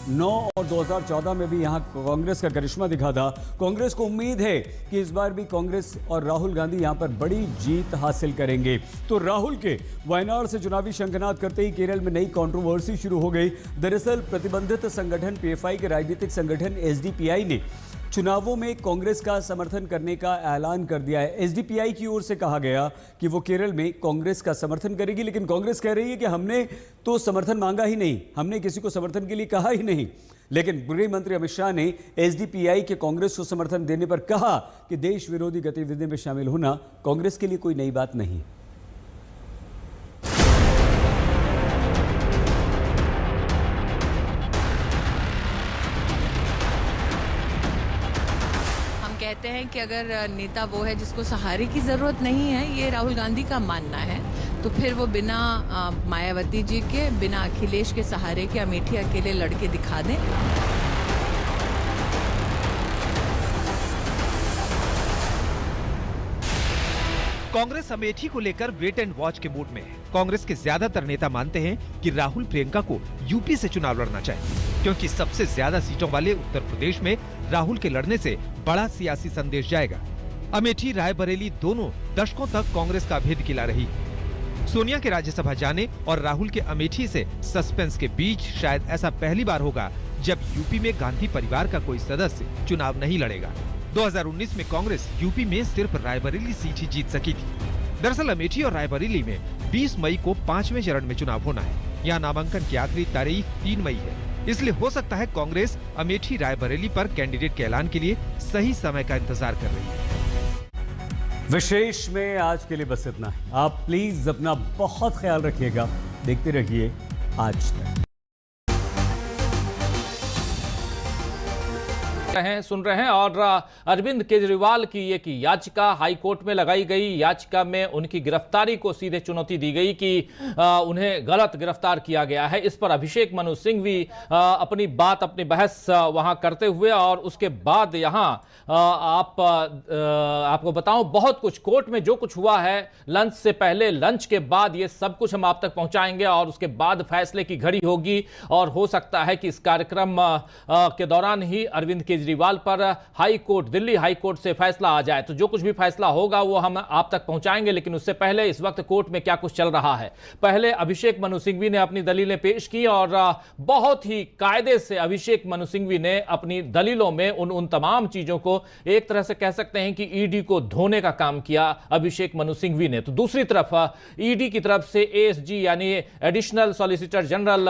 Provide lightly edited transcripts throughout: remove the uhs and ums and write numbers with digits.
9 और 2014 में भी यहां कांग्रेस का करिश्मा दिखा था। कांग्रेस को उम्मीद है कि इस बार भी कांग्रेस और राहुल गांधी यहां पर बड़ी जीत हासिल करेंगे। तो राहुल के वायनाड से चुनावी शंखनाद करते ही केरल में नई कंट्रोवर्सी शुरू हो गई। दरअसल प्रतिबंधित संगठन पीएफआई के राजनीतिक संगठन एसडीपीआई ने चुनावों में कांग्रेस का समर्थन करने का ऐलान कर दिया है। एसडीपीआई की ओर से कहा गया कि वो केरल में कांग्रेस का समर्थन करेगी, लेकिन कांग्रेस कह रही है कि हमने तो समर्थन मांगा ही नहीं, हमने किसी को समर्थन के लिए कहा ही नहीं। लेकिन गृह मंत्री अमित शाह ने एसडीपीआई के कांग्रेस को समर्थन देने पर कहा कि देश विरोधी गतिविधियों में शामिल होना कांग्रेस के लिए कोई नई बात नहीं। कहते हैं कि अगर नेता वो है जिसको सहारे की ज़रूरत नहीं है, ये राहुल गांधी का मानना है, तो फिर वो बिना मायावती जी के, बिना अखिलेश के सहारे के अमेठी अकेले लड़के दिखा दें। कांग्रेस अमेठी को लेकर वेट एंड वॉच के मूड में है। कांग्रेस के ज्यादातर नेता मानते हैं कि राहुल प्रियंका को यूपी से चुनाव लड़ना चाहिए, क्योंकि सबसे ज्यादा सीटों वाले उत्तर प्रदेश में राहुल के लड़ने से बड़ा सियासी संदेश जाएगा। अमेठी रायबरेली दोनों दशकों तक कांग्रेस का अभेद खिला रही है। सोनिया के राज्यसभा जाने और राहुल के अमेठी से सस्पेंस के बीच शायद ऐसा पहली बार होगा जब यूपी में गांधी परिवार का कोई सदस्य चुनाव नहीं लड़ेगा। 2019 में कांग्रेस यूपी में सिर्फ रायबरेली सीट ही जीत सकी थी। दरअसल अमेठी और रायबरेली में 20 मई को 5वें चरण में चुनाव होना है। यहाँ नामांकन की आखिरी तारीख 3 मई है, इसलिए हो सकता है कांग्रेस अमेठी रायबरेली पर कैंडिडेट के ऐलान के लिए सही समय का इंतजार कर रही है। विशेष में आज के लिए बस इतना। आप प्लीज अपना बहुत ख्याल रखिएगा। देखते रहिए आज तक। सुन रहे हैं और अरविंद केजरीवाल की एक याचिका हाई कोर्ट में लगाई गई। याचिका में उनकी गिरफ्तारी को सीधे चुनौती दी गई कि उन्हें गलत गिरफ्तार किया गया है। इस पर अभिषेक मनु सिंघवी अपनी बहस वहां करते हुए, और उसके बाद यहां आपको बताऊं बहुत कुछ कोर्ट में जो कुछ हुआ है, लंच से पहले, लंच के बाद, ये सब कुछ हम आप तक पहुंचाएंगे और उसके बाद फैसले की घड़ी होगी। और हो सकता है कि इस कार्यक्रम के दौरान ही अरविंद केजरीवाल पर high court, Delhi high court से फैसला आ जाए। तो जो कुछ भी फैसला होगा वो हम आप तक पहुंचाएंगे, लेकिन उससे पहले इस वक्त कोर्ट में क्या कुछ चल रहा है। पहले अभिषेक मनु सिंघवी ने अपनी दलीलें पेश की और बहुत ही कायदे से अभिषेक मनु सिंघवी ने अपनी दलीलों में उन तमाम चीजों को एक तरह से कह सकते हैं कि ईडी को धोने का काम किया अभिषेक मनु सिंघवी ने। तो दूसरी तरफ ईडी की तरफ से एएसजी यानी एडिशनल सॉलिसिटर जनरल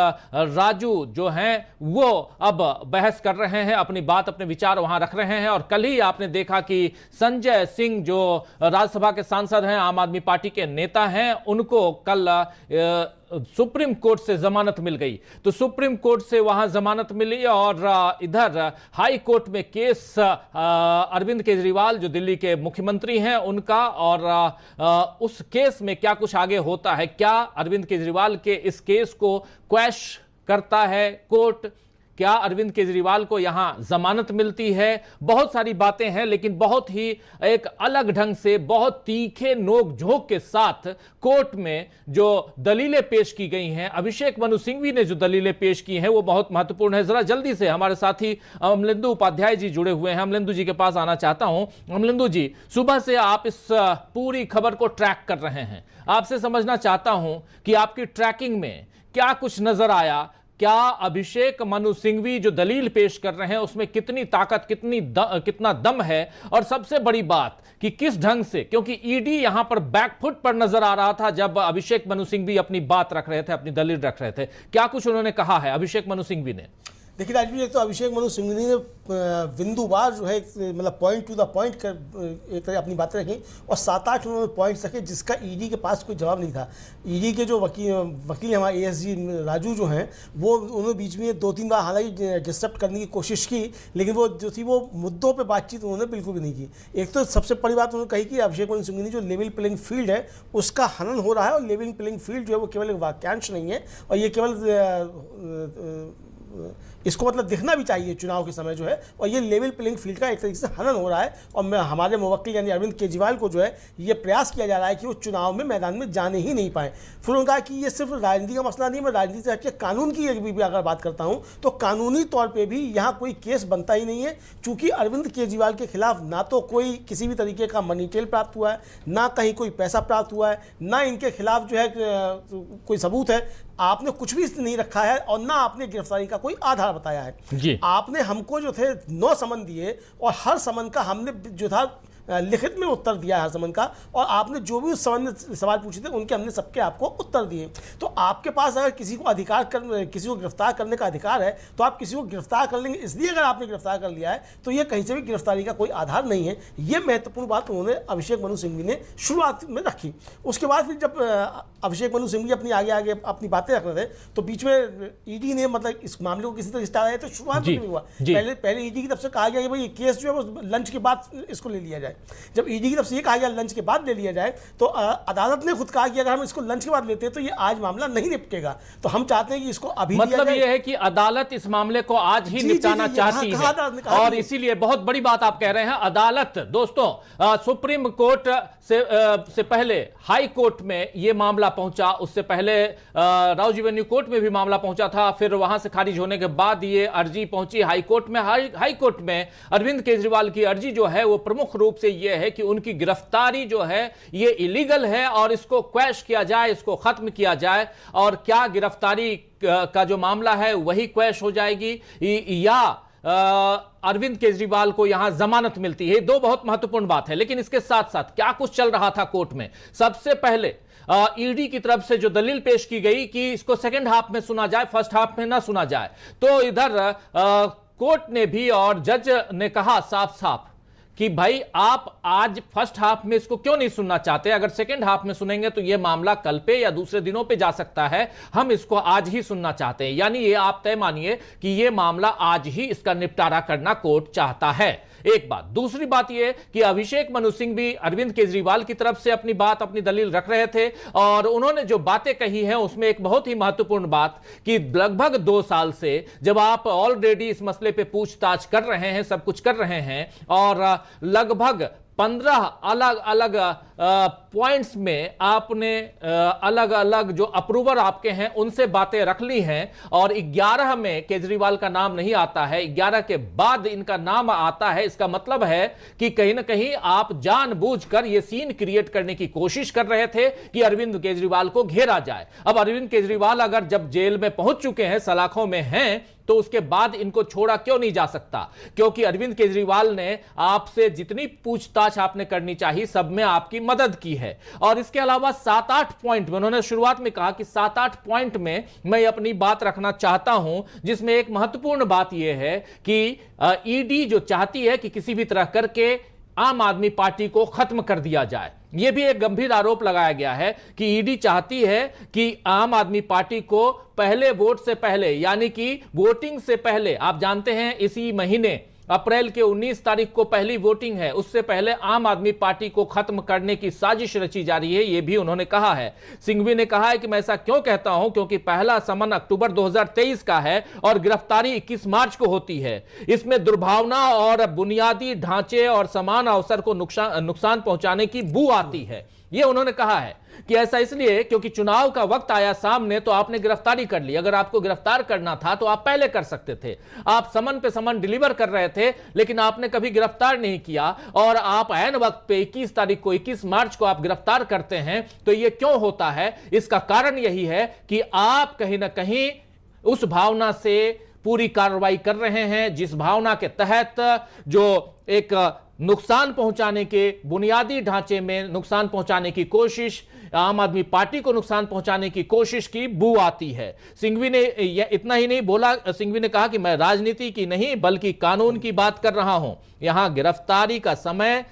राजू जो हैं वो अब बहस कर रहे हैं, अपनी बात, अपने विचार वहां रख रहे हैं। और कल ही आपने देखा कि संजय सिंह जो राज्यसभा के सांसद हैं, आम आदमी पार्टी के नेता हैं, उनको कल सुप्रीम कोर्ट से जमानत मिल गई। तो सुप्रीम कोर्ट से वहां जमानत मिली और इधर हाई कोर्ट में केस अरविंद केजरीवाल जो दिल्ली के मुख्यमंत्री हैं उनका, और उस केस में क्या कुछ आगे होता है, क्या अरविंद केजरीवाल के इस केस को क्वैश करता है कोर्ट, क्या अरविंद केजरीवाल को यहां जमानत मिलती है, बहुत सारी बातें हैं। लेकिन बहुत ही एक अलग ढंग से, बहुत तीखे नोक झोंक के साथ कोर्ट में जो दलीलें पेश की गई हैं, अभिषेक मनु सिंघवी ने जो दलीलें पेश की हैं वो बहुत महत्वपूर्ण है। जरा जल्दी से हमारे साथी अमलेंदु उपाध्याय जी जुड़े हुए हैं, अमलेंदु जी के पास आना चाहता हूं। अमलेंदु जी, सुबह से आप इस पूरी खबर को ट्रैक कर रहे हैं, आपसे समझना चाहता हूं कि आपकी ट्रैकिंग में क्या कुछ नजर आया, क्या अभिषेक मनु सिंघवी जो दलील पेश कर रहे हैं उसमें कितनी ताकत, कितना दम है, और सबसे बड़ी बात कि किस ढंग से, क्योंकि ईडी यहां पर बैकफुट पर नजर आ रहा था जब अभिषेक मनु सिंघवी अपनी बात रख रहे थे, अपनी दलील रख रहे थे। क्या कुछ उन्होंने कहा है अभिषेक मनु सिंघवी ने? देखिए राजवीर, एक तो अभिषेक मनु सिंघवी ने बिंदुवार जो है मतलब पॉइंट टू द पॉइंट कर एक तरह अपनी बातें रखी, और 7-8 उन्होंने पॉइंट्स रखे जिसका ईडी के पास कोई जवाब नहीं था। ईडी के जो वकील हमारे एएसजी राजू जो हैं वो उन्होंने बीच में 2-3 बार हालांकि डिस्टर्ब करने की कोशिश की, लेकिन वो जो थी वो मुद्दों पर बातचीत उन्होंने बिल्कुल भी नहीं की। एक तो सबसे बड़ी बात उन्होंने कही कि अभिषेक मनु सिंघवी ने जो लेवल प्लेइंग फील्ड है उसका हनन हो रहा है, और लेवल प्लेइंग फील्ड जो है वो केवल एक वाक्यांश नहीं है, और ये केवल इसको मतलब दिखना भी चाहिए चुनाव के समय जो है, और ये लेवल प्लेइंग फील्ड का एक तरीके से हनन हो रहा है। और मैं हमारे मुवक्किल यानी अरविंद केजरीवाल को जो है ये प्रयास किया जा रहा है कि वो चुनाव में मैदान में जाने ही नहीं पाए। फिर उन्होंने कहा कि ये सिर्फ राजनीति का मसला नहीं, मैं राजनीति से हटके कानून की भी अगर बात करता हूँ तो कानूनी तौर पर भी यहाँ कोई केस बनता ही नहीं है, चूंकि अरविंद केजरीवाल के खिलाफ ना तो कोई किसी भी तरीके का मनी टेल प्राप्त हुआ है, ना कहीं कोई पैसा प्राप्त हुआ है, ना इनके खिलाफ जो है कोई सबूत है, आपने कुछ भी नहीं रखा है, और ना आपने गिरफ्तारी का कोई आधार बताया है जी। आपने हमको जो थे 9 समन दिए और हर समन का हमने जो था लिखित में उत्तर दिया है हर समन का, और आपने जो भी उस समन में सवाल पूछे थे उनके हमने सबके आपको उत्तर दिए। तो आपके पास अगर किसी को किसी को गिरफ्तार करने का अधिकार है तो आप किसी को गिरफ्तार कर लेंगे, इसलिए अगर आपने गिरफ्तार कर लिया है तो ये कहीं से भी गिरफ्तारी का कोई आधार नहीं है। ये महत्वपूर्ण बात उन्होंने अभिषेक मनु सिंघवी ने शुरुआत में रखी। उसके बाद फिर जब अभिषेक मनु सिंघवी अपनी आगे अपनी बातें रख रहे थे तो बीच में ईडी ने मतलब इस मामले को किसी तरह स्टार्ट आया, तो शुरुआत में नहीं हुआ। पहले ईडी की तरफ से कहा गया कि भाई ये केस जो है वो लंच के बाद इसको ले लिया जाए। जब ईडी की तरफ से ये कहा गया लंच के बाद ले लिया जाए तो अदालत ने खुद कहा कि अगर हम इसको लंच के बाद लेते हैं तो ये आज मामला नहीं निपटेगा, तो हम चाहते हैं कि इसको अभी मतलब ये है कि अदालत इस मामले को आज ही निपटाना चाहती है, और इसीलिए बहुत बड़ी बात आप कह रहे हैं। अदालत दोस्तों सुप्रीम कोर्ट से पहले हाई कोर्ट में ये मामला पहुंचा, उससे पहले राउजी वेन्यू कोर्ट में भी मामला पहुंचा था, फिर वहां से खारिज होने के बाद ये अर्जी पहुंची हाई कोर्ट में। हाई कोर्ट में अरविंद केजरीवाल की अर्जी जो है वो प्रमुख रूप से ये है कि उनकी गिरफ्तारी जो है ये इलीगल है और इसको क्वैश किया जाए, इसको खत्म किया जाए। और क्या गिरफ्तारी का जो मामला है वही क्वैश हो जाएगी या अरविंद केजरीवाल को यहां जमानत मिलती है? दो बहुत महत्वपूर्ण बात है। लेकिन इसके साथ साथ क्या कुछ चल रहा था कोर्ट में? सबसे पहले ईडी की तरफ से जो दलील पेश की गई कि इसको सेकंड हाफ में सुना जाए, फर्स्ट हाफ में ना सुना जाए, तो इधर कोर्ट ने भी और जज ने कहा साफ साफ कि भाई आप आज फर्स्ट हाफ में इसको क्यों नहीं सुनना चाहते? अगर सेकंड हाफ में सुनेंगे तो यह मामला कल पे या दूसरे दिनों पे जा सकता है, हम इसको आज ही सुनना चाहते हैं। यानी ये आप तय मानिए कि यह मामला आज ही इसका निपटारा करना कोर्ट चाहता है। एक बात। दूसरी बात यह कि अभिषेक मनु सिंघवी अरविंद केजरीवाल की तरफ से अपनी बात, अपनी दलील रख रहे थे, और उन्होंने जो बातें कही हैं उसमें एक बहुत ही महत्वपूर्ण बात कि लगभग 2 साल से जब आप ऑलरेडी इस मसले पे पूछताछ कर रहे हैं, सब कुछ कर रहे हैं, और लगभग 15 अलग अलग पॉइंट्स में आपने अलग अलग जो अप्रूवर आपके हैं उनसे बातें रख ली हैं, और 11 में केजरीवाल का नाम नहीं आता है, 11 के बाद इनका नाम आता है। इसका मतलब है कि कहीं ना कहीं आप जानबूझकर यह सीन क्रिएट करने की कोशिश कर रहे थे कि अरविंद केजरीवाल को घेरा जाए। अब अरविंद केजरीवाल अगर जब जेल में पहुंच चुके हैं, सलाखों में हैं, तो उसके बाद इनको छोड़ा क्यों नहीं जा सकता? क्योंकि अरविंद केजरीवाल ने आपसे जितनी पूछताछ आपने करनी चाहिए सब में आपकी मदद की है। और इसके अलावा 7-8 पॉइंट में उन्होंने शुरुआत में कहा कि 7-8 पॉइंट में मैं अपनी बात रखना चाहता हूं, जिसमें एक महत्वपूर्ण बात यह है कि ईडी जो चाहती है कि किसी भी तरह करके आम आदमी पार्टी को खत्म कर दिया जाए। यह भी एक गंभीर आरोप लगाया गया है कि ईडी चाहती है कि आम आदमी पार्टी को पहले वोट से पहले, यानी कि वोटिंग से पहले, आप जानते हैं इसी महीने अप्रैल के 19 तारीख को पहली वोटिंग है, उससे पहले आम आदमी पार्टी को खत्म करने की साजिश रची जा रही है, यह भी उन्होंने कहा है। सिंघवी ने कहा है कि मैं ऐसा क्यों कहता हूं, क्योंकि पहला समन अक्टूबर 2023 का है और गिरफ्तारी 21 मार्च को होती है। इसमें दुर्भावना और बुनियादी ढांचे और समान अवसर को नुकसान पहुंचाने की बू आती है। यह उन्होंने कहा है कि ऐसा इसलिए क्योंकि चुनाव का वक्त आया सामने, तो आपने गिरफ्तारी कर ली। अगर आपको गिरफ्तार करना था तो आप पहले कर सकते थे। आप समन पे समन डिलीवर कर रहे थे, लेकिन आपने कभी गिरफ्तार नहीं किया, और आप ऐन वक्त पे 21 तारीख को, 21 मार्च को आप गिरफ्तार करते हैं। तो यह क्यों होता है? इसका कारण यही है कि आप कहीं ना कहीं उस भावना से पूरी कार्रवाई कर रहे हैं जिस भावना के तहत जो एक नुकसान पहुंचाने के, बुनियादी ढांचे में नुकसान पहुंचाने की कोशिश, आम आदमी पार्टी को नुकसान पहुंचाने की कोशिश की बू आती है। सिंघवी ने इतना ही नहीं बोला, सिंघवी ने कहा कि मैं राजनीति की नहीं बल्कि कानून की बात कर रहा हूं। यहां गिरफ्तारी का समय